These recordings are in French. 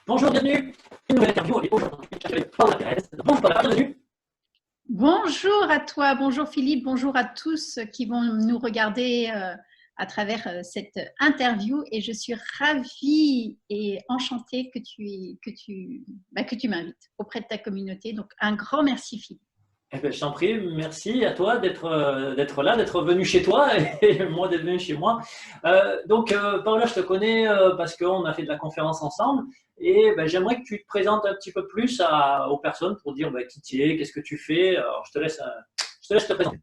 Bonjour, bienvenue. Une nouvelle interview et aujourd'hui, j'accueille Paola Pérez. Bonjour Paola, bienvenue. Bonjour à toi, bonjour Philippe, bonjour à tous qui vont nous regarder à travers cette interview et je suis ravie et enchantée que tu m'invites auprès de ta communauté. Donc un grand merci Philippe. Eh ben, je t'en prie, merci à toi d'être là, d'être venu chez toi et moi d'être venu chez moi. Paola, je te connais parce qu'on a fait de la conférence ensemble et ben, j'aimerais que tu te présentes un petit peu plus aux personnes pour dire ben, qui tu es, qu'est-ce que tu fais. Alors, je te laisse te présenter.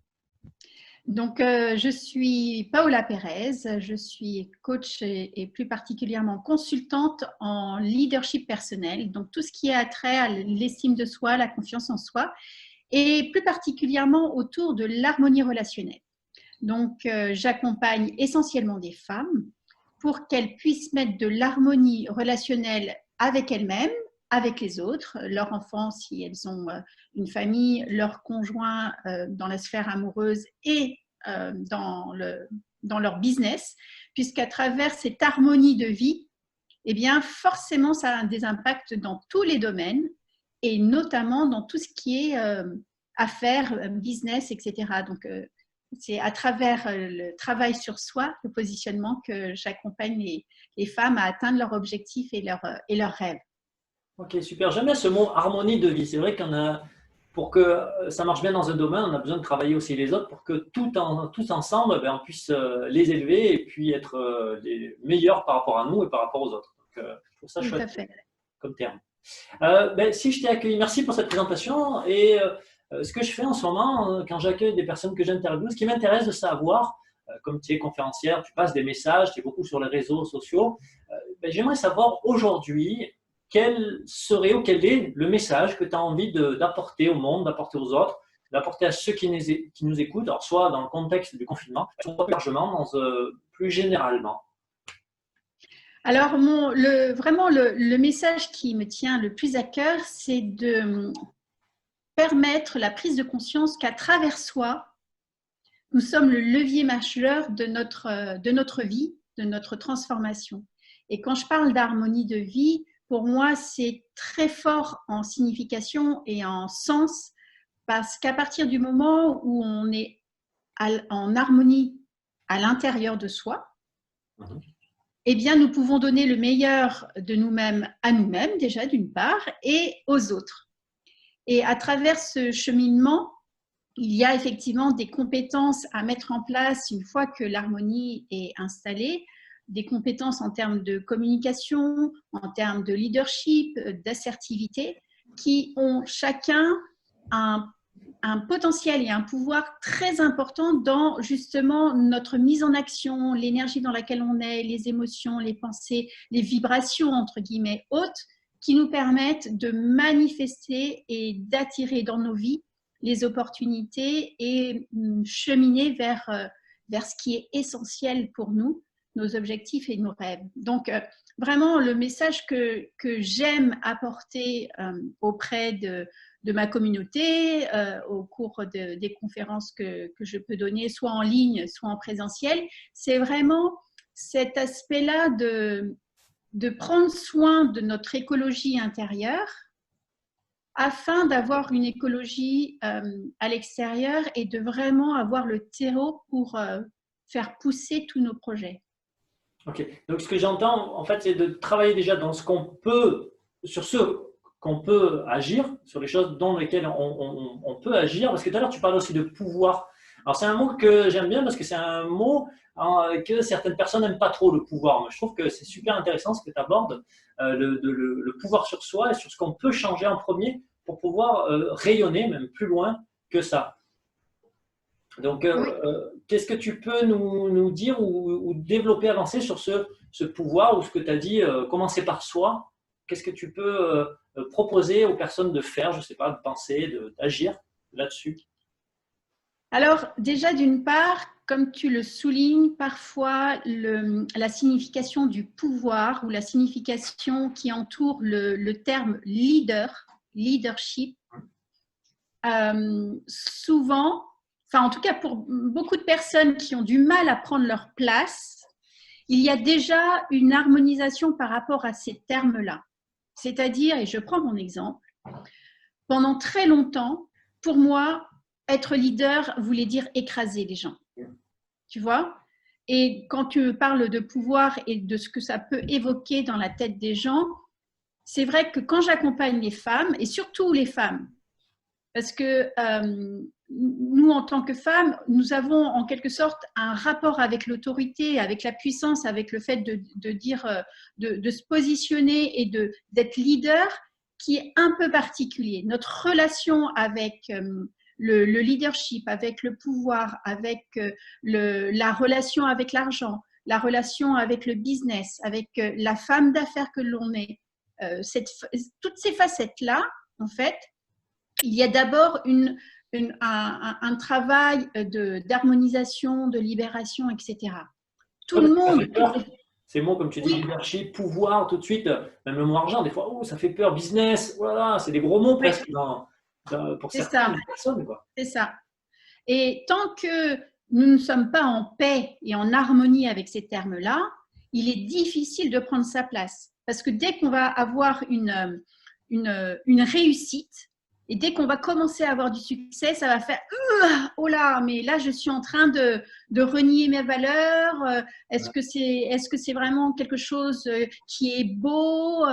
Donc je suis Paola Pérez, je suis coach et plus particulièrement consultante en leadership personnel, donc tout ce qui a trait à l'estime de soi, la confiance en soi, et plus particulièrement autour de l'harmonie relationnelle. Donc, j'accompagne essentiellement des femmes pour qu'elles puissent mettre de l'harmonie relationnelle avec elles-mêmes, avec les autres, leurs enfants si elles ont une famille, leurs conjoints dans la sphère amoureuse et dans leur business, puisqu'à travers cette harmonie de vie, eh bien, forcément, ça a des impacts dans tous les domaines et notamment dans tout ce qui est affaires, business, etc. Donc, c'est à travers le travail sur soi, le positionnement, que j'accompagne les femmes à atteindre leurs objectifs et leurs rêves. Ok, super. J'aime bien ce mot harmonie de vie. C'est vrai pour que ça marche bien dans un domaine, on a besoin de travailler aussi les autres pour que tous ensemble, ben, on puisse les élever et puis être les meilleurs par rapport à nous et par rapport aux autres. Donc, je trouve ça Tout chouette à fait. comme terme. Ben, si je t'ai accueilli, merci pour cette présentation. Ce que je fais en ce moment, quand j'accueille des personnes que j'interviewe, ce qui m'intéresse de savoir, comme tu es conférencière, tu passes des messages, tu es beaucoup sur les réseaux sociaux, ben, j'aimerais savoir aujourd'hui quel serait ou quel est le message que tu as envie d'apporter au monde, d'apporter aux autres, d'apporter à ceux qui nous écoutent, alors soit dans le contexte du confinement, soit plus largement, plus généralement. Alors, vraiment, le message qui me tient le plus à cœur, c'est de permettre la prise de conscience qu'à travers soi, nous sommes le levier majeur de notre vie, de notre transformation. Et quand je parle d'harmonie de vie, pour moi, c'est très fort en signification et en sens, parce qu'à partir du moment où on est en harmonie à l'intérieur de soi, eh bien, nous pouvons donner le meilleur de nous-mêmes à nous-mêmes, déjà d'une part, et aux autres. Et à travers ce cheminement, il y a effectivement des compétences à mettre en place une fois que l'harmonie est installée, des compétences en termes de communication, en termes de leadership, d'assertivité, qui ont chacun un potentiel et un pouvoir très important dans justement notre mise en action, l'énergie dans laquelle on est, les émotions, les pensées, les vibrations entre guillemets hautes qui nous permettent de manifester et d'attirer dans nos vies les opportunités et cheminer vers ce qui est essentiel pour nous, nos objectifs et nos rêves. Donc, vraiment, le message que j'aime apporter auprès de ma communauté au cours des conférences que je peux donner, soit en ligne, soit en présentiel, c'est vraiment cet aspect-là de prendre soin de notre écologie intérieure afin d'avoir une écologie à l'extérieur et de vraiment avoir le terreau pour faire pousser tous nos projets. Ok, donc ce que j'entends, en fait, c'est de travailler déjà dans sur ce qu'on peut agir, sur les choses dans lesquelles on peut agir, parce que tout à l'heure, tu parlais aussi de pouvoir. Alors, c'est un mot que j'aime bien parce que c'est un mot que certaines personnes n'aiment pas trop, le pouvoir. Mais je trouve que c'est super intéressant ce que tu abordes, le pouvoir sur soi et sur ce qu'on peut changer en premier pour pouvoir rayonner même plus loin que ça. Donc, Oui. qu'est-ce que tu peux nous dire ou développer, avancer sur ce pouvoir ou ce que tu as dit, commencer par soi? Qu'est-ce que tu peux proposer aux personnes de faire, je ne sais pas, de penser, d'agir là-dessus? Alors déjà d'une part, comme tu le soulignes, parfois la signification du pouvoir ou la signification qui entoure le terme leadership, souvent, enfin en tout cas pour beaucoup de personnes qui ont du mal à prendre leur place, il y a déjà une harmonisation par rapport à ces termes-là. C'est-à-dire, et je prends mon exemple, pendant très longtemps, pour moi, être leader voulait dire écraser les gens. Tu vois? Et quand tu me parles de pouvoir et de ce que ça peut évoquer dans la tête des gens, c'est vrai que quand j'accompagne les femmes, et surtout les femmes, parce que nous, en tant que femmes, nous avons en quelque sorte un rapport avec l'autorité, avec la puissance, avec le fait de dire, de se positionner et d'être leader qui est un peu particulier. Notre relation avec le leadership, avec le pouvoir, avec la relation avec l'argent, la relation avec le business, avec la femme d'affaires que l'on est, toutes ces facettes-là, en fait, il y a d'abord un travail d'harmonisation, de libération, etc. Tout le monde. Ces mots, comme tu dis, leadership, pouvoir, tout de suite, même le mot argent, des fois, oh, ça fait peur, business, voilà, c'est des gros mots presque pour certaines personnes. C'est ça. Et tant que nous ne sommes pas en paix et en harmonie avec ces termes-là, il est difficile de prendre sa place. Parce que dès qu'on va avoir une réussite, et dès qu'on va commencer à avoir du succès, ça va faire « Oh là, mais là, je suis en train de renier mes valeurs. Est-ce que c'est vraiment quelque chose qui est beau?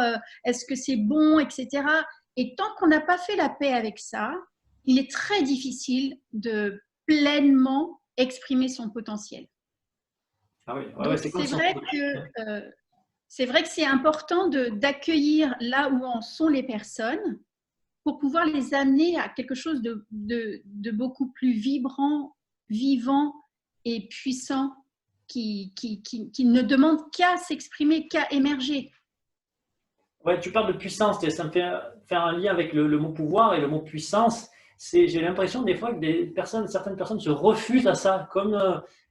Est-ce que c'est bon, etc. » Et tant qu'on n'a pas fait la paix avec ça, il est très difficile de pleinement exprimer son potentiel. Ah oui, c'est vrai que c'est important d'accueillir là où en sont les personnes pour pouvoir les amener à quelque chose de beaucoup plus vibrant, vivant et puissant qui ne demande qu'à s'exprimer, qu'à émerger. Ouais, tu parles de puissance, ça me fait faire un lien avec le mot pouvoir et le mot puissance. J'ai l'impression des fois que certaines personnes se refusent à ça,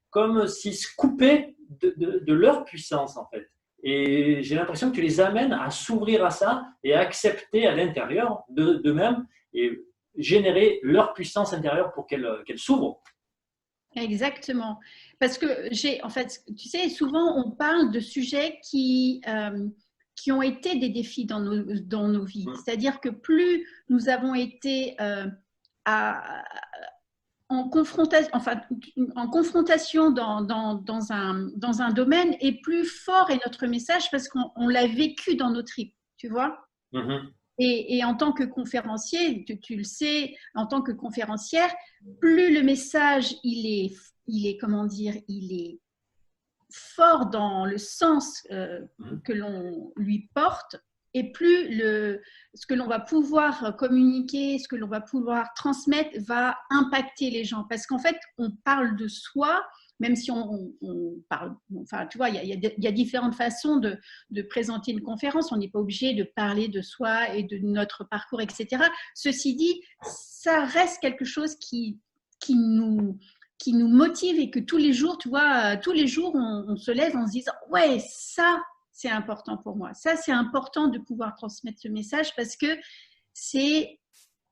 comme s'ils se coupaient de leur puissance en fait. Et j'ai l'impression que tu les amènes à s'ouvrir à ça et à accepter à l'intérieur d'eux-mêmes et générer leur puissance intérieure pour qu'elle s'ouvre. Exactement. Parce que en fait, tu sais, souvent on parle de sujets qui ont été des défis dans nos vies. C'est-à-dire que plus nous avons été en confrontation dans un domaine, et plus fort est notre message parce qu'on l'a vécu dans nos tripes, tu vois. Et en tant que conférencier, tu le sais, en tant que conférencière, plus le message il est fort dans le sens que l'on lui porte, et plus ce que l'on va pouvoir communiquer, ce que l'on va pouvoir transmettre va impacter les gens. Parce qu'en fait, on parle de soi, même si on parle, enfin, tu vois, il y a différentes façons de présenter une conférence. On n'est pas obligé de parler de soi et de notre parcours, etc. Ceci dit, ça reste quelque chose qui nous motive, et que tous les jours, tu vois, tous les jours, on se lève en se disant « Ouais, ça, c'est important pour moi. Ça, c'est important de pouvoir transmettre ce message parce que c'est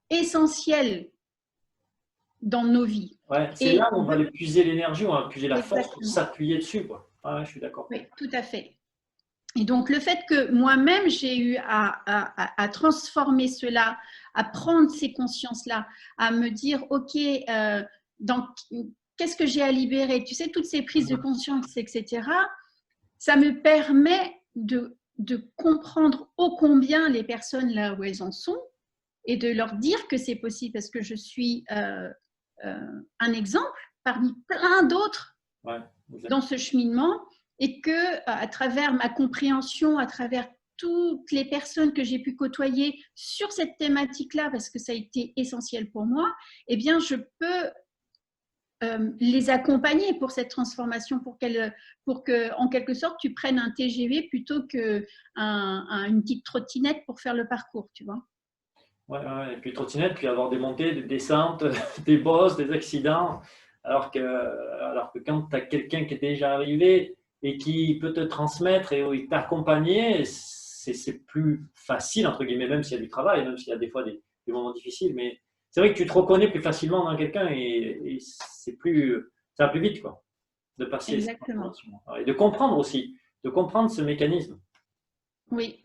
essentiel dans nos vies. » Ouais, c'est là où on va puiser l'énergie, on va puiser la force pour s'appuyer dessus, quoi. Ouais, je suis d'accord. Oui, tout à fait. Et donc, le fait que moi-même, j'ai eu à transformer cela, à prendre ces consciences-là, à me dire « Ok, qu'est-ce que j'ai à libérer ?» Tu sais, toutes ces prises de conscience, etc., ça me permet de comprendre ô combien les personnes là où elles en sont et de leur dire que c'est possible, parce que je suis un exemple parmi plein d'autres dans ce cheminement, et que à travers ma compréhension, à travers toutes les personnes que j'ai pu côtoyer sur cette thématique-là, parce que ça a été essentiel pour moi, eh bien, je peux les accompagner pour cette transformation, pour que, en quelque sorte, tu prennes un TGV plutôt qu'une petite trottinette pour faire le parcours, tu vois. Ouais, et puis trottinette, puis avoir des montées, des descentes, des bosses, des accidents, alors que quand tu as quelqu'un qui est déjà arrivé et qui peut te transmettre et t'accompagner, c'est plus facile, entre guillemets, même s'il y a du travail, même s'il y a des fois des moments difficiles, mais c'est vrai que tu te reconnais plus facilement dans quelqu'un et ça va plus vite, quoi, de passer. Exactement. Et de comprendre aussi, de comprendre ce mécanisme. Oui.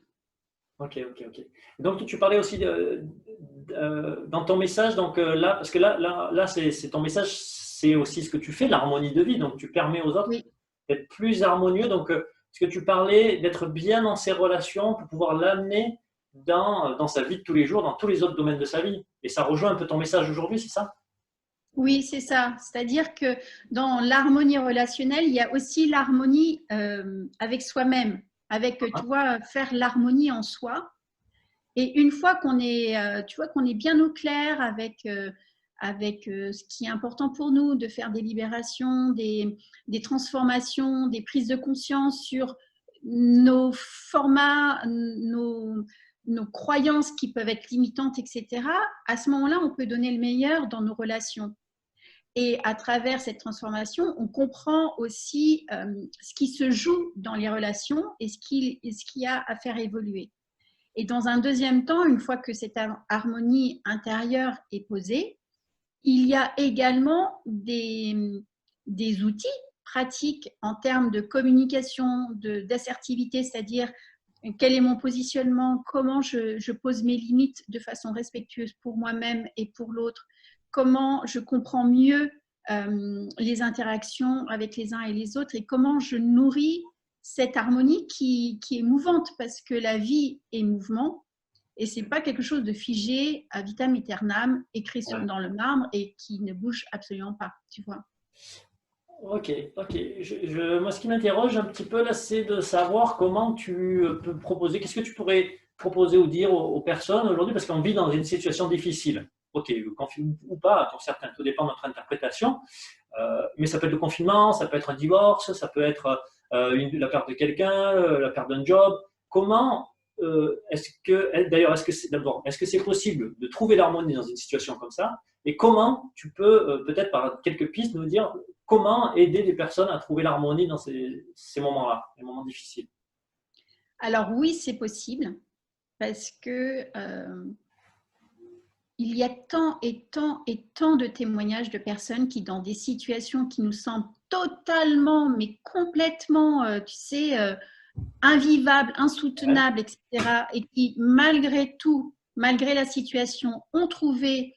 Ok, ok, ok. Donc, tu parlais aussi dans ton message, donc là, parce que là c'est ton message, c'est aussi ce que tu fais, l'harmonie de vie. Donc, tu permets aux autres Oui. d'être plus harmonieux. Donc, ce que tu parlais, d'être bien dans ses relations pour pouvoir l'amener dans sa vie de tous les jours, dans tous les autres domaines de sa vie. Et ça rejoint un peu ton message aujourd'hui, c'est ça? Oui, c'est ça. C'est-à-dire que dans l'harmonie relationnelle, il y a aussi l'harmonie avec soi-même, avec, tu vois, faire l'harmonie en soi. Et une fois qu'on est, tu vois, qu'on est bien au clair avec ce qui est important pour nous, de faire des libérations, des transformations, des prises de conscience sur nos formats, nos croyances qui peuvent être limitantes, etc., à ce moment-là, on peut donner le meilleur dans nos relations. Et à travers cette transformation, on comprend aussi ce qui se joue dans les relations et ce qu'il y a à faire évoluer. Et dans un deuxième temps, une fois que cette harmonie intérieure est posée, il y a également des outils pratiques en termes de communication, d'assertivité, c'est-à-dire quel est mon positionnement, comment je pose mes limites de façon respectueuse pour moi-même et pour l'autre, comment je comprends mieux les interactions avec les uns et les autres et comment je nourris cette harmonie qui est mouvante parce que la vie est mouvement et c'est pas quelque chose de figé à vitam aeternam écrit dans le marbre et qui ne bouge absolument pas, tu vois. Ok, ok. Moi, ce qui m'interroge un petit peu là, c'est de savoir comment tu peux proposer, qu'est-ce que tu pourrais proposer ou dire aux personnes aujourd'hui, parce qu'on vit dans une situation difficile. Ok, le confinement ou pas, pour certains, tout dépend de notre interprétation. Mais ça peut être le confinement, ça peut être un divorce, ça peut être la perte de quelqu'un, la perte d'un job. Comment d'ailleurs, est-ce que c'est possible de trouver l'harmonie dans une situation comme ça? Et comment tu peux, peut-être par quelques pistes, nous dire comment aider les personnes à trouver l'harmonie dans ces moments-là, les moments difficiles? Alors oui, c'est possible parce que il y a tant et tant et tant de témoignages de personnes qui, dans des situations qui nous semblent totalement, mais complètement, tu sais, invivables, Ouais, insoutenables, etc., et qui, malgré tout, malgré la situation, ont trouvé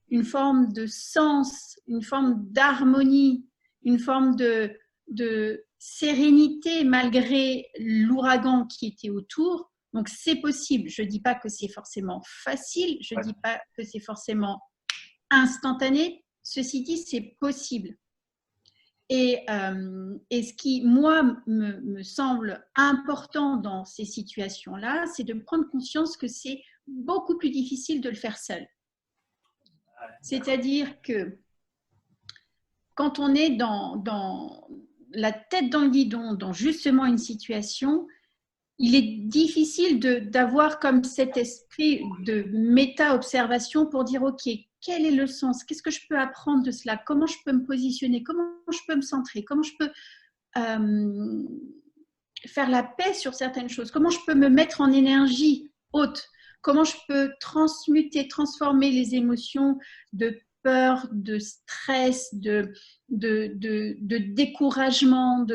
une forme de sens, une forme d'harmonie, une forme de sérénité malgré l'ouragan qui était autour. Donc c'est possible. Je ne dis pas que c'est forcément facile, je ne ouais. dis pas que c'est forcément instantané. Ceci dit, c'est possible. Et ce qui, moi, me semble important dans ces situations-là, c'est de prendre conscience que c'est beaucoup plus difficile de le faire seul. C'est-à-dire que quand on est dans la tête dans le guidon, dans justement une situation, il est difficile d'avoir comme cet esprit de méta-observation pour dire, OK, quel est le sens? Qu'est-ce que je peux apprendre de cela? Comment je peux me positionner? Comment je peux me centrer? Comment je peux faire la paix sur certaines choses? Comment je peux me mettre en énergie haute? Comment je peux transmuter, transformer les émotions de peur, de stress, de découragement,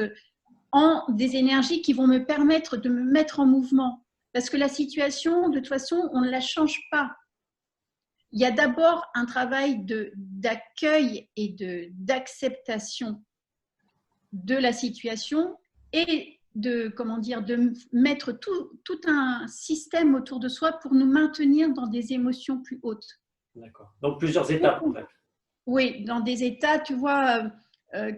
en des énergies qui vont me permettre de me mettre en mouvement. Parce que la situation, de toute façon, on ne la change pas. Il y a d'abord un travail d'accueil et d'acceptation de la situation et comment dire, de mettre tout un système autour de soi pour nous maintenir dans des émotions plus hautes. D'accord. Donc plusieurs étapes en fait. Oui, dans des états, tu vois,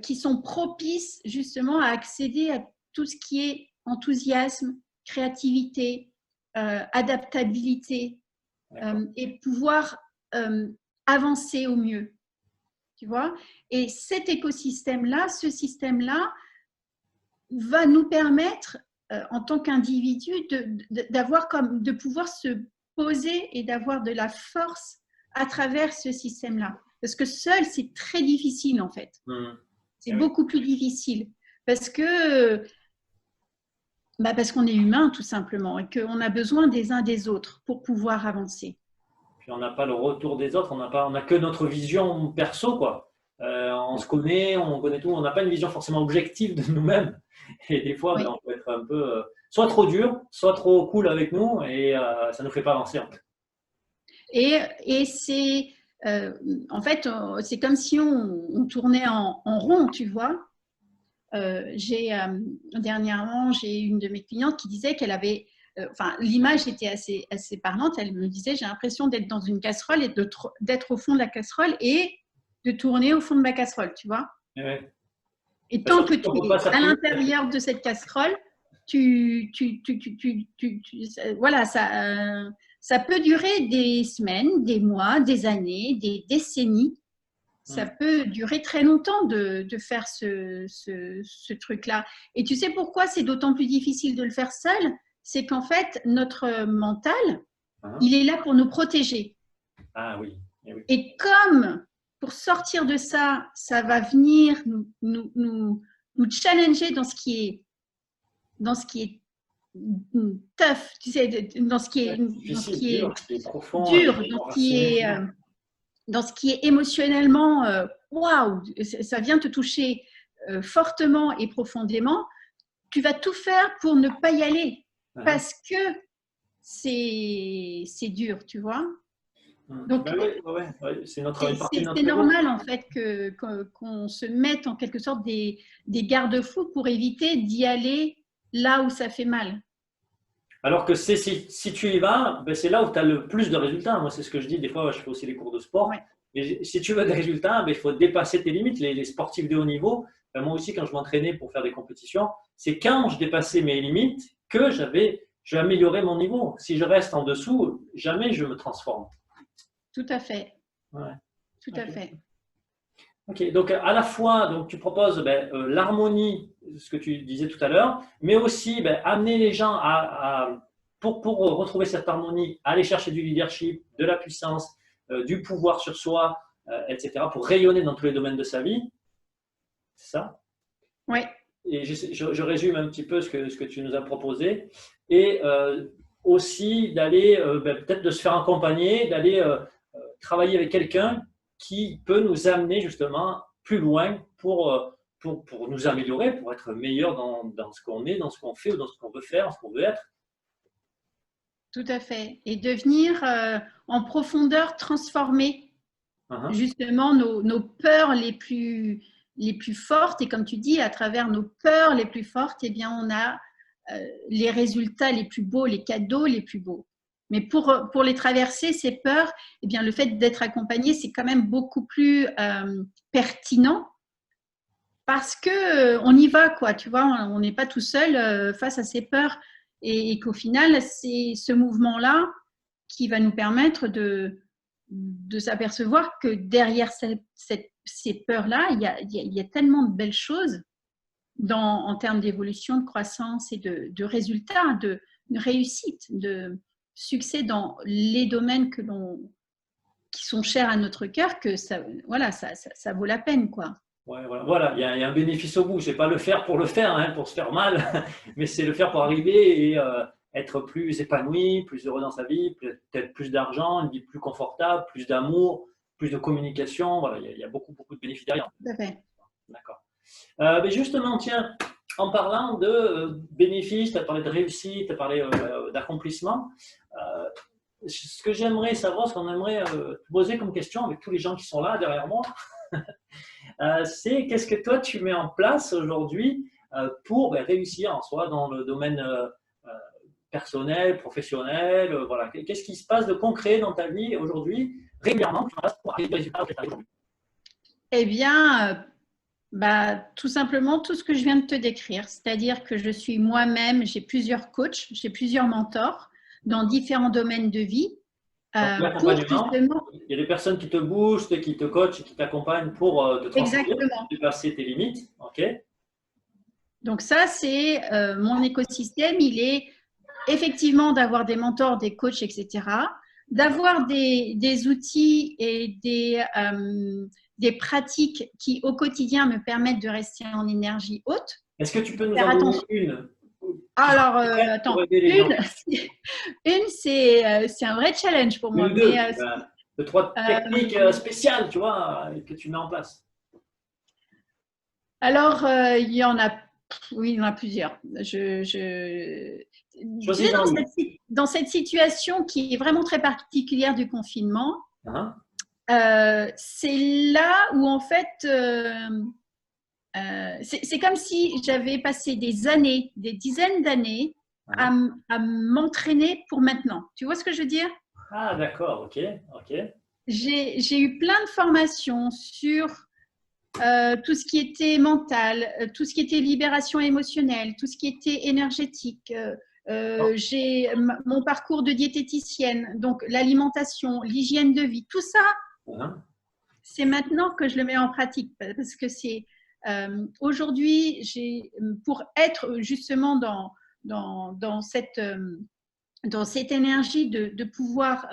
qui sont propices justement à accéder à tout ce qui est enthousiasme, créativité, adaptabilité et pouvoir avancer au mieux. Tu vois? Et cet écosystème-là, ce système-là, va nous permettre, en tant qu'individu, de pouvoir se poser et d'avoir de la force à travers ce système-là. Parce que seul, c'est très difficile en fait. C'est beaucoup plus difficile. Parce qu'on est humain tout simplement et qu'on a besoin des uns des autres pour pouvoir avancer. Puis on n'a pas le retour des autres, on n'a que notre vision perso, quoi. On se connaît, on connaît tout, on n'a pas une vision forcément objective de nous-mêmes. Et des fois, Oui. on peut être un peu soit trop dur, soit trop cool avec nous et ça ne nous fait pas avancer en fait. Et c'est, en fait, c'est comme si on tournait en rond, tu vois. Dernièrement, j'ai une de mes clientes qui disait qu'elle avait, enfin, l'image était assez parlante. Elle me disait, j'ai l'impression d'être dans une casserole et d'être au fond de la casserole et de tourner au fond de la casserole, tu vois. Ouais. Et tant que tu es à l'intérieur de cette casserole, voilà, ça peut durer des semaines, des mois, des années, des décennies. Ça peut durer très longtemps de faire ce truc-là. Et tu sais pourquoi c'est d'autant plus difficile de le faire seul? C'est qu'en fait, notre mental, il est là pour nous protéger. Ah oui. Oui. Et comme pour sortir de ça, ça va venir nous challenger dans ce qui est tough, tu sais, dans ce qui est dur, profond, dur, dans ce qui est émotionnellement, waouh, ça vient te toucher fortement et profondément, tu vas tout faire pour ne pas y aller parce que c'est dur, tu vois. Donc, c'est normal en fait qu'on se mette en quelque sorte des garde-fous pour éviter d'y aller là où ça fait mal. Alors que si tu y vas, ben c'est là où tu as le plus de résultats. Moi, c'est ce que je dis. Des fois, je fais aussi des cours de sport. Ouais. Et si tu veux des résultats, ben, il faut dépasser tes limites. Les sportifs de haut niveau, ben moi aussi, quand je m'entraînais pour faire des compétitions, c'est quand je dépassais mes limites que j'ai amélioré mon niveau. Si je reste en dessous, jamais je me transforme. Tout à fait. Ouais. Tout à fait. Ok, donc à la fois, donc, tu proposes l'harmonie, ce que tu disais tout à l'heure, mais aussi amener les gens pour retrouver cette harmonie, aller chercher du leadership, de la puissance, du pouvoir sur soi, etc., pour rayonner dans tous les domaines de sa vie. C'est ça? Oui. Et je résume un petit peu ce que tu nous as proposé. Et aussi d'aller, peut-être de se faire accompagner, d'aller travailler avec quelqu'un qui peut nous amener justement plus loin pour nous améliorer, pour être meilleur dans ce qu'on est, dans ce qu'on fait ou dans ce qu'on veut faire, dans ce qu'on veut être. Tout à fait. Et devenir en profondeur transformé justement nos peurs les plus fortes. Et comme tu dis, à travers nos peurs les plus fortes, eh bien, on a les résultats les plus beaux, les cadeaux les plus beaux. Mais pour les traverser, ces peurs, eh bien, le fait d'être accompagné, c'est quand même beaucoup plus pertinent parce qu'on y va, quoi, tu vois, on n'est pas tout seul face à ces peurs et qu'au final, c'est ce mouvement-là qui va nous permettre de s'apercevoir que derrière ces peurs-là, il y a tellement de belles choses en termes d'évolution, de croissance et de résultats, de réussite, de succès dans les domaines qui sont chers à notre cœur, que ça vaut la peine, quoi. Ouais, voilà. Il y a un bénéfice au bout. C'est pas le faire pour le faire, hein, pour se faire mal, mais c'est le faire pour arriver et être plus épanoui, plus heureux dans sa vie, peut-être plus d'argent, une vie plus confortable, plus d'amour, plus de communication. Voilà, il y a beaucoup de bénéfices derrière. D'accord. Mais justement, tiens, en parlant de bénéfices, tu as parlé de réussite, tu as parlé d'accomplissement. Ce que j'aimerais savoir, ce qu'on aimerait te poser comme question avec tous les gens qui sont là derrière moi, c'est qu'est-ce que toi tu mets en place aujourd'hui pour réussir, soit dans le domaine personnel, professionnel, voilà. Qu'est-ce qui se passe de concret dans ta vie aujourd'hui, régulièrement, pour arriver aux résultats aujourd'hui? Eh bien, tout simplement tout ce que je viens de te décrire, c'est-à-dire que je suis moi-même, j'ai plusieurs coachs, j'ai plusieurs mentors dans différents domaines de vie. Justement... Il y a des personnes qui te boostent, qui te coachent, qui t'accompagnent pour te transformer, dépasser tes limites. Okay. Donc ça, c'est mon écosystème. Il est effectivement d'avoir des mentors, des coachs, etc. D'avoir des outils et des pratiques qui, au quotidien, me permettent de rester en énergie haute. Est-ce que tu peux nous en donner une? Alors, attends, une c'est un vrai challenge pour moi. Mais, 3 techniques spéciales, tu vois, que tu mets en place. Alors, il y en a Oui, il y en a plusieurs. Tu sais, Choisis-en une. dans cette situation qui est vraiment très particulière du confinement, Hein? c'est là où en fait, c'est comme si j'avais passé des années, des dizaines d'années à, Hein? à m'entraîner pour maintenant. Tu vois ce que je veux dire? Ah, d'accord, ok, ok. J'ai eu plein de formations sur tout ce qui était mental, tout ce qui était libération émotionnelle, tout ce qui était énergétique. Oh, J'ai mon parcours de diététicienne, donc l'alimentation, l'hygiène de vie, tout ça, hein? c'est maintenant que je le mets en pratique parce que c'est aujourd'hui, pour être justement dans cette énergie de pouvoir,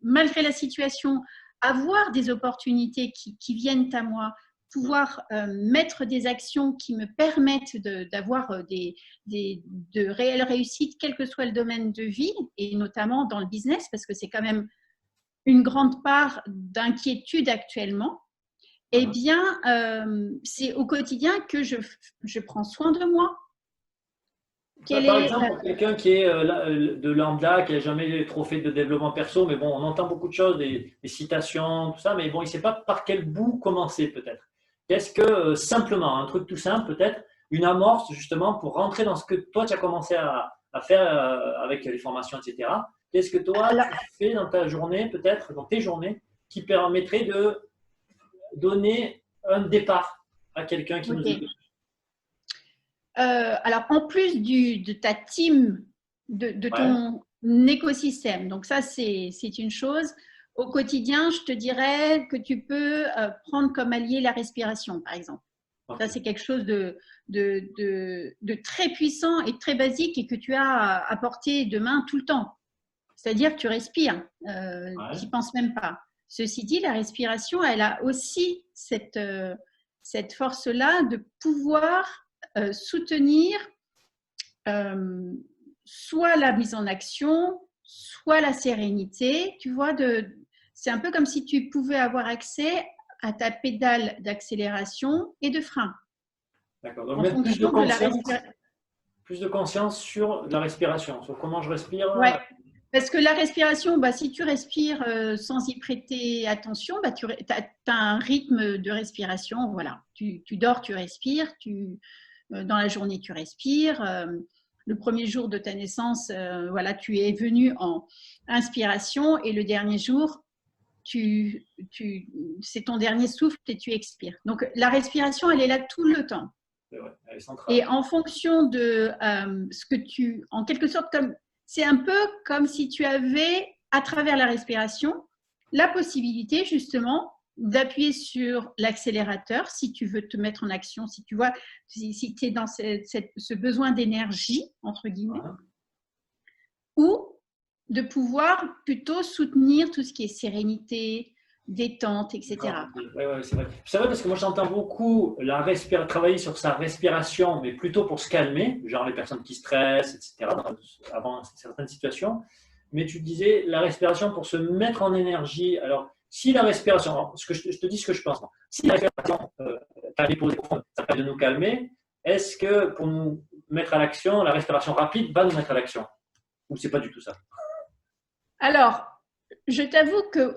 malgré la situation, avoir des opportunités qui viennent à moi, pouvoir mettre des actions qui me permettent d'avoir de réelles réussites, quel que soit le domaine de vie, et notamment dans le business, parce que c'est quand même une grande part d'inquiétude actuellement. Eh Hein? bien, c'est au quotidien que je prends soin de moi. Quelle Par est, exemple, pour quelqu'un qui est de lambda, qui n'a jamais trop fait de développement perso, mais bon, on entend beaucoup de choses, des citations, tout ça, mais bon, il ne sait pas par quel bout commencer peut-être. Qu'est-ce que, simplement, un truc tout simple peut-être, une amorce justement pour rentrer dans ce que toi tu as commencé à faire avec les formations, etc. Qu'est-ce que toi alors, tu fais dans ta journée, peut-être, dans tes journées, qui permettrait de donner un départ à quelqu'un qui nous ok. écoute? Alors, en plus de ta team, de Ouais, ton écosystème, donc ça, c'est une chose. Au quotidien, je te dirais que tu peux prendre comme allié la respiration, par exemple. ok. Ça, c'est quelque chose de très puissant et très basique et que tu as à portée de main tout le temps. C'est-à-dire que tu respires, tu Ouais, n'y penses même pas. Ceci dit, la respiration, elle a aussi cette force-là de pouvoir soutenir euh, soit la mise en action, soit la sérénité. Tu vois, c'est un peu comme si tu pouvais avoir accès à ta pédale d'accélération et de frein d'accord. Donc en mettre fonction de la respiration. plus de conscience sur la respiration, sur comment je respire. Ouais, parce que la respiration, bah, si tu respires sans y prêter attention, bah, tu as un rythme de respiration. Voilà. Tu dors, tu respires. Dans la journée, tu respires. Le premier jour de ta naissance, voilà, tu es venu en inspiration et le dernier jour, c'est ton dernier souffle et tu expires. Donc la respiration, elle est là tout le temps. C'est vrai, elle est centrale. Et en fonction de ce que en quelque sorte, c'est un peu comme si tu avais, à travers la respiration, la possibilité justement d'appuyer sur l'accélérateur si tu veux te mettre en action, si tu vois, si tu es dans ce besoin d'énergie, entre guillemets, Hein. ou de pouvoir plutôt soutenir tout ce qui est sérénité, détente, D'accord, etc. ok. Ouais, ouais, c'est vrai. C'est vrai parce que moi j'entends beaucoup travailler sur sa respiration, mais plutôt pour se calmer, genre les personnes qui stressent, etc., avant certaines situations. Mais tu disais la respiration pour se mettre en énergie. Alors, si la respiration, alors, je te dis ce que je pense, moi. Si la respiration, calme et ça permet de nous calmer, est-ce que pour nous mettre à l'action, la respiration rapide va nous mettre à l'action? Ou c'est pas du tout ça? Alors, je t'avoue que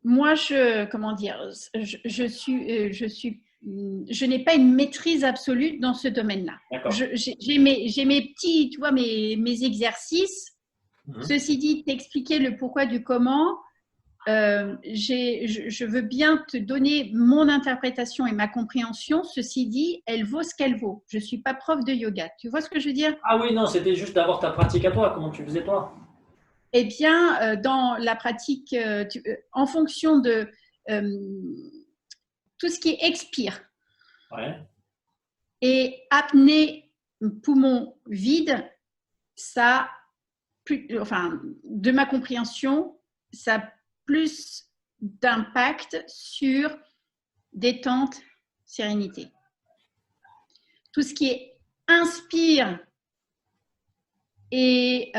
moi, comment dire, je n'ai pas une maîtrise absolue dans ce domaine-là. D'accord. J'ai mes petits, tu vois, mes exercices. Mhm. Ceci dit, t'expliquer le pourquoi du comment. Je veux bien te donner mon interprétation et ma compréhension. Ceci dit, elle vaut ce qu'elle vaut. Je ne suis pas prof de yoga. Tu vois ce que je veux dire? Ah oui, non, c'était juste d'avoir ta pratique à toi, comment tu faisais toi. Eh bien, dans la pratique, en fonction de tout ce qui expire Ouais. et apnée poumon vide, ça, enfin, de ma compréhension, ça a plus d'impact sur détente, sérénité. Tout ce qui est inspire et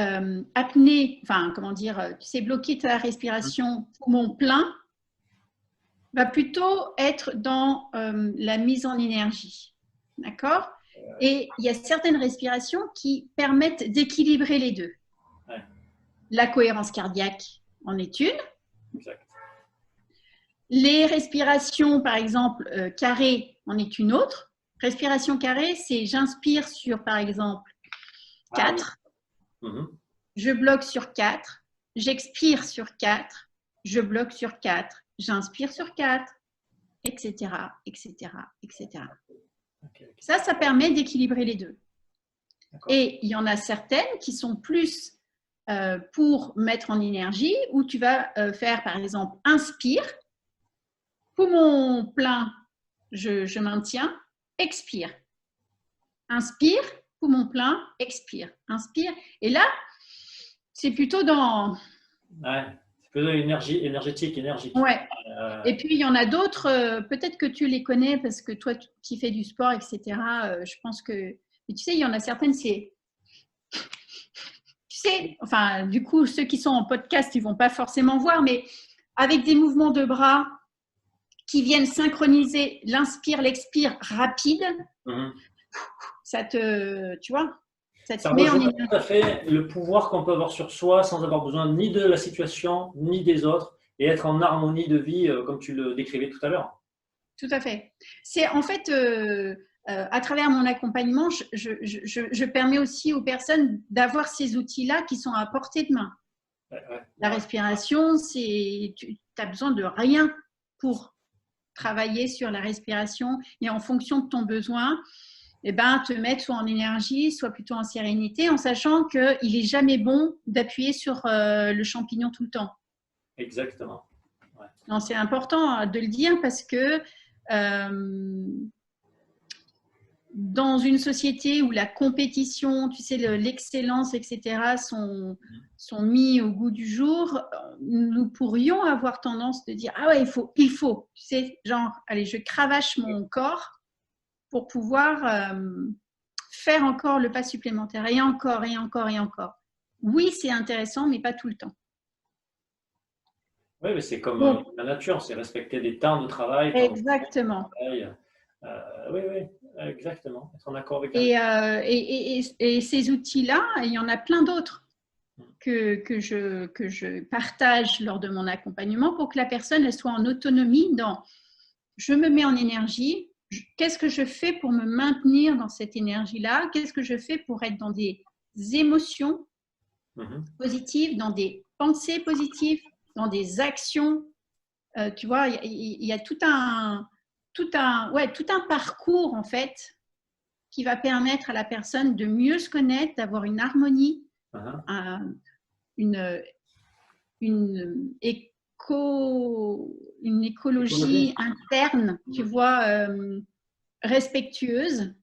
apnée, enfin, comment dire, tu sais, bloquer ta respiration poumon plein, va plutôt être dans la mise en énergie. D'accord? Et il y a certaines respirations qui permettent d'équilibrer les deux. Ouais. La cohérence cardiaque en est une. Exact. Les respirations, par exemple, carrées, en est une autre. Respiration carrée, c'est j'inspire sur, par exemple, 4. Oui. Je bloque sur 4. J'expire sur 4. Je bloque sur 4. J'inspire sur 4, etc., etc., etc. Okay. Ça permet d'équilibrer les deux. Et il y en a certaines qui sont plus pour mettre en énergie, où tu vas faire, par exemple, inspire, poumon plein, je maintiens, expire. Inspire, poumon plein, expire. Inspire. Et là, c'est plutôt dans… Ouais, c'est plutôt énergétique. Ouais. Et puis, il y en a d'autres, peut-être que tu les connais parce que toi, qui fais du sport, etc., je pense que… Mais tu sais, il y en a certaines, c'est… Tu sais, enfin, du coup, ceux qui sont en podcast, ils ne vont pas forcément voir, mais avec des mouvements de bras qui viennent synchroniser l'inspire, l'expire rapide, ça te… Tu vois, ça te met en énergie. Tout à fait le pouvoir qu'on peut avoir sur soi sans avoir besoin ni de la situation, ni des autres, et être en harmonie de vie, comme tu le décrivais tout à l'heure. Tout à fait. C'est en fait, à travers mon accompagnement, je permets aussi aux personnes d'avoir ces outils-là qui sont à portée de main. Ouais. La respiration, tu n'as besoin de rien pour travailler sur la respiration et en fonction de ton besoin, eh ben, te mettre soit en énergie, soit plutôt en sérénité, en sachant qu'il n'est jamais bon d'appuyer sur le champignon tout le temps. Exactement. Ouais. C'est important de le dire parce que dans une société où la compétition, tu sais, l'excellence, etc., sont mis au goût du jour, nous pourrions avoir tendance de dire « Ah ouais, il faut. » Tu sais, genre, allez, je cravache mon corps pour pouvoir faire encore le pas supplémentaire. Et encore, et encore, et encore. Oui, c'est intéressant, mais pas tout le temps. Oui, mais c'est comme la nature, c'est respecter des temps de travail. Exactement. Oui, exactement. Être en accord avec et ces outils-là, il y en a plein d'autres que je partage lors de mon accompagnement pour que la personne elle soit en autonomie dans je me mets en énergie, qu'est-ce que je fais pour me maintenir dans cette énergie-là, qu'est-ce que je fais pour être dans des émotions positives, dans des pensées positives, dans des actions. Tu vois, il y a tout un parcours en fait qui va permettre à la personne de mieux se connaître, d'avoir une harmonie, une écologie interne, tu vois, respectueuse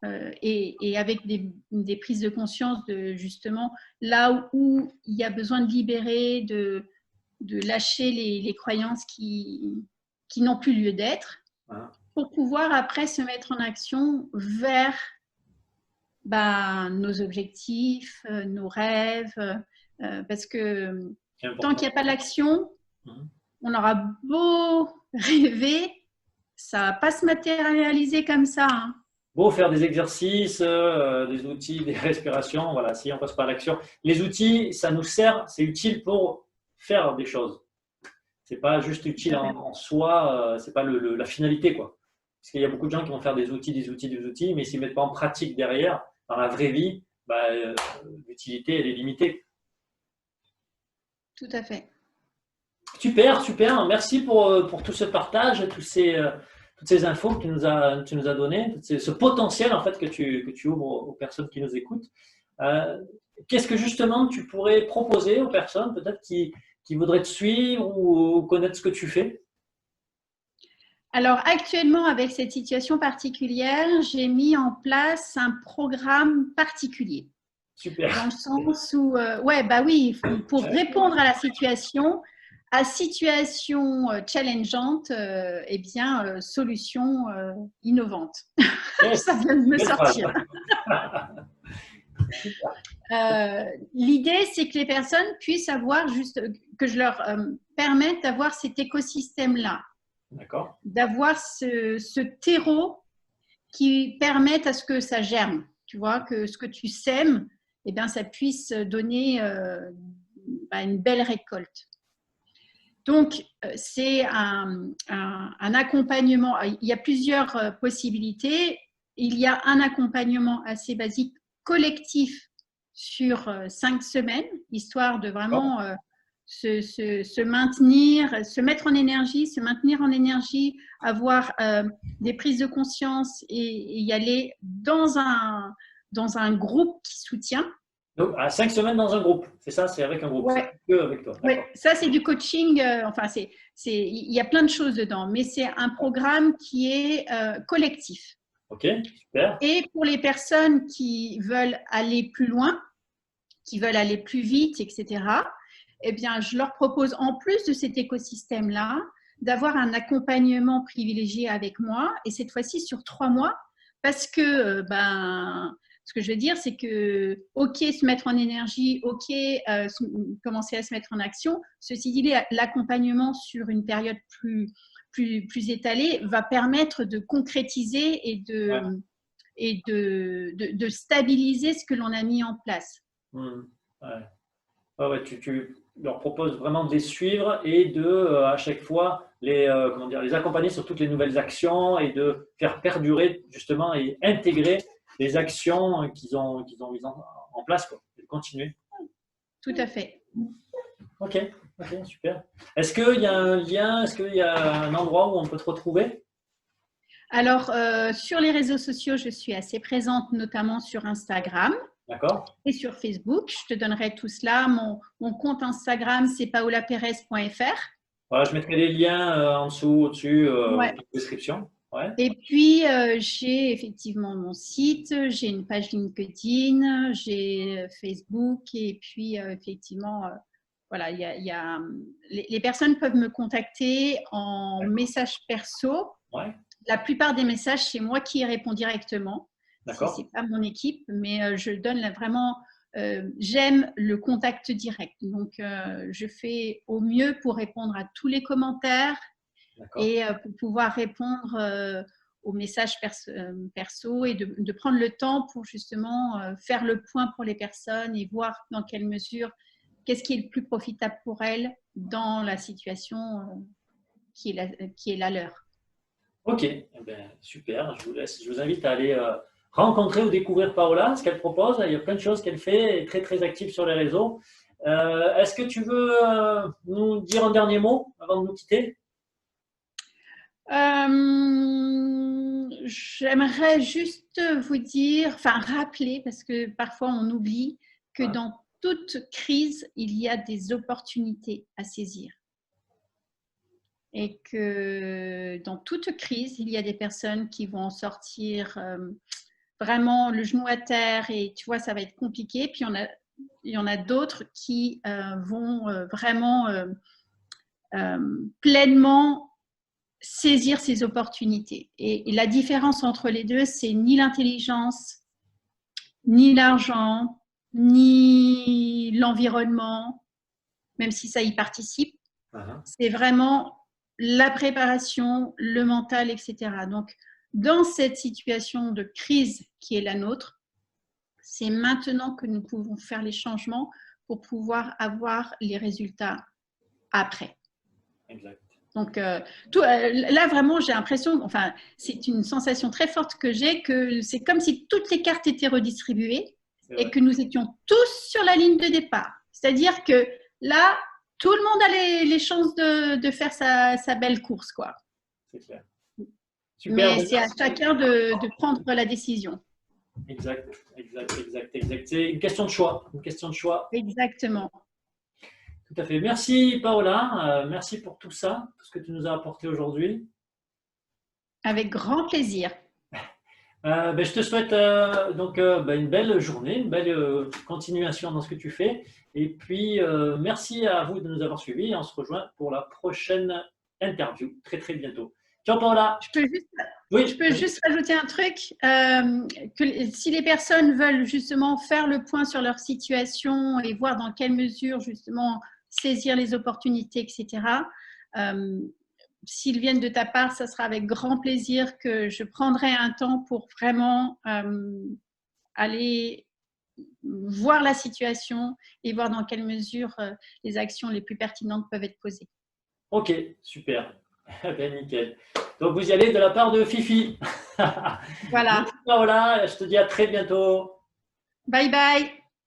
et avec des prises de conscience de justement là où il y a besoin de libérer, de lâcher les croyances qui n'ont plus lieu d'être, pour pouvoir après se mettre en action vers nos objectifs, nos rêves, parce que tant qu'il n'y a pas d'action, on aura beau rêver, ça ne va pas se matérialiser comme ça. Hein. Beau faire des exercices, des outils, des respirations, voilà, si on passe par l'action. Les outils, ça nous sert, c'est utile pour faire des choses. C'est pas juste utile en soi, c'est pas la finalité, quoi. Parce qu'il y a beaucoup de gens qui vont faire des outils, mais s'ils ne mettent pas en pratique derrière, dans la vraie vie, l'utilité, elle est limitée. Tout à fait. Super. Merci pour tout ce partage, toutes ces infos que tu nous as données, ce potentiel en fait que tu ouvres aux personnes qui nous écoutent. Qu'est-ce que justement tu pourrais proposer aux personnes peut-être qui voudraient te suivre ou connaître ce que tu fais? Alors actuellement, avec cette situation particulière, j'ai mis en place un programme particulier. Super. Dans le sens où, pour répondre à la situation, à situation challengeante, solution innovante. Ça vient de me sortir. L'idée, c'est que les personnes puissent avoir que je leur permette d'avoir cet écosystème-là. D'accord. D'avoir ce terreau qui permettent à ce que ça germe. Tu vois, que ce que tu sèmes, eh bien, ça puisse donner une belle récolte. Donc, c'est un accompagnement. Il y a plusieurs possibilités. Il y a un accompagnement assez basique collectif sur 5 semaines, histoire de vraiment se maintenir, se mettre en énergie, se maintenir en énergie, avoir des prises de conscience et y aller dans un groupe qui soutient. Donc, à 5 semaines dans un groupe, c'est ça, c'est avec un groupe, Ouais. c'est que avec toi. Ouais, ça c'est du coaching, il y a plein de choses dedans, mais c'est un programme qui est collectif. Ok, super. Et pour les personnes qui veulent aller plus loin, qui veulent aller plus vite, etc., eh bien, je leur propose, en plus de cet écosystème-là, d'avoir un accompagnement privilégié avec moi, et cette fois-ci sur 3 mois, parce que, ce que je veux dire, c'est que, ok, se mettre en énergie, ok, commencer à se mettre en action, ceci dit, l'accompagnement sur une période plus étalée va permettre de concrétiser et de stabiliser ce que l'on a mis en place. Ouais, tu leur proposes vraiment de les suivre et à chaque fois, les accompagner sur toutes les nouvelles actions et de faire perdurer justement et intégrer les actions qu'ils ont mises en place, quoi, et de continuer. Tout à fait. Ok, super. Est-ce qu'il y a un lien, est-ce qu'il y a un endroit où on peut te retrouver? Alors, sur les réseaux sociaux, je suis assez présente, notamment sur Instagram. D'accord. Et sur Facebook. Je te donnerai tout cela. Mon compte Instagram, c'est paolaperez.fr. Voilà, je mettrai les liens en dessous, au-dessus, Ouais. dans la description. Ouais. Et puis, j'ai effectivement mon site, j'ai une page LinkedIn, j'ai Facebook et puis, effectivement, voilà, les personnes peuvent me contacter en message perso. Ouais. La plupart des messages, c'est moi qui y réponds directement. Ce n'est pas mon équipe, mais je donne vraiment, j'aime le contact direct. Donc, je fais au mieux pour répondre à tous les commentaires et pour pouvoir répondre aux messages perso et de prendre le temps pour justement faire le point pour les personnes et voir dans quelle mesure, qu'est-ce qui est le plus profitable pour elles dans la situation qui est la leur. Ok, eh bien, super. Je vous invite à aller rencontrer ou découvrir Paola, ce qu'elle propose. Il y a plein de choses qu'elle fait, elle est très très active sur les réseaux. Est-ce que tu veux nous dire un dernier mot avant de nous quitter? J'aimerais juste vous dire, rappeler, parce que parfois on oublie que dans toute crise, il y a des opportunités à saisir. Et que dans toute crise, il y a des personnes qui vont en sortir vraiment le genou à terre et tu vois, ça va être compliqué. Puis il y en a d'autres qui vont vraiment pleinement saisir ces opportunités. Et la différence entre les deux, c'est ni l'intelligence, ni l'argent, ni l'environnement, même si ça y participe. C'est vraiment la préparation, le mental, etc. Donc, dans cette situation de crise qui est la nôtre, c'est maintenant que nous pouvons faire les changements pour pouvoir avoir les résultats après. Exact. Donc, là, vraiment, j'ai l'impression, c'est une sensation très forte que j'ai, que c'est comme si toutes les cartes étaient redistribuées et que nous étions tous sur la ligne de départ. C'est-à-dire que là, tout le monde a les chances de faire sa belle course, quoi. C'est clair. Super. Mais c'est à chacun de prendre la décision. Exact. C'est une question de choix. Exactement. Tout à fait. Merci Paola. Merci pour tout ça, tout ce que tu nous as apporté aujourd'hui. Avec grand plaisir. Je te souhaite une belle journée, une belle continuation dans ce que tu fais. Et puis, merci à vous de nous avoir suivis. Et on se rejoint pour la prochaine interview très, très bientôt. Ciao, Paola. Je peux juste rajouter un truc. Que si les personnes veulent justement faire le point sur leur situation et voir dans quelle mesure justement saisir les opportunités, etc., s'ils viennent de ta part, ça sera avec grand plaisir que je prendrai un temps pour vraiment aller voir la situation et voir dans quelle mesure les actions les plus pertinentes peuvent être posées. Ok, super. Ben, nickel. Donc, vous y allez de la part de Fifi. Voilà. Voilà, je te dis à très bientôt. Bye bye.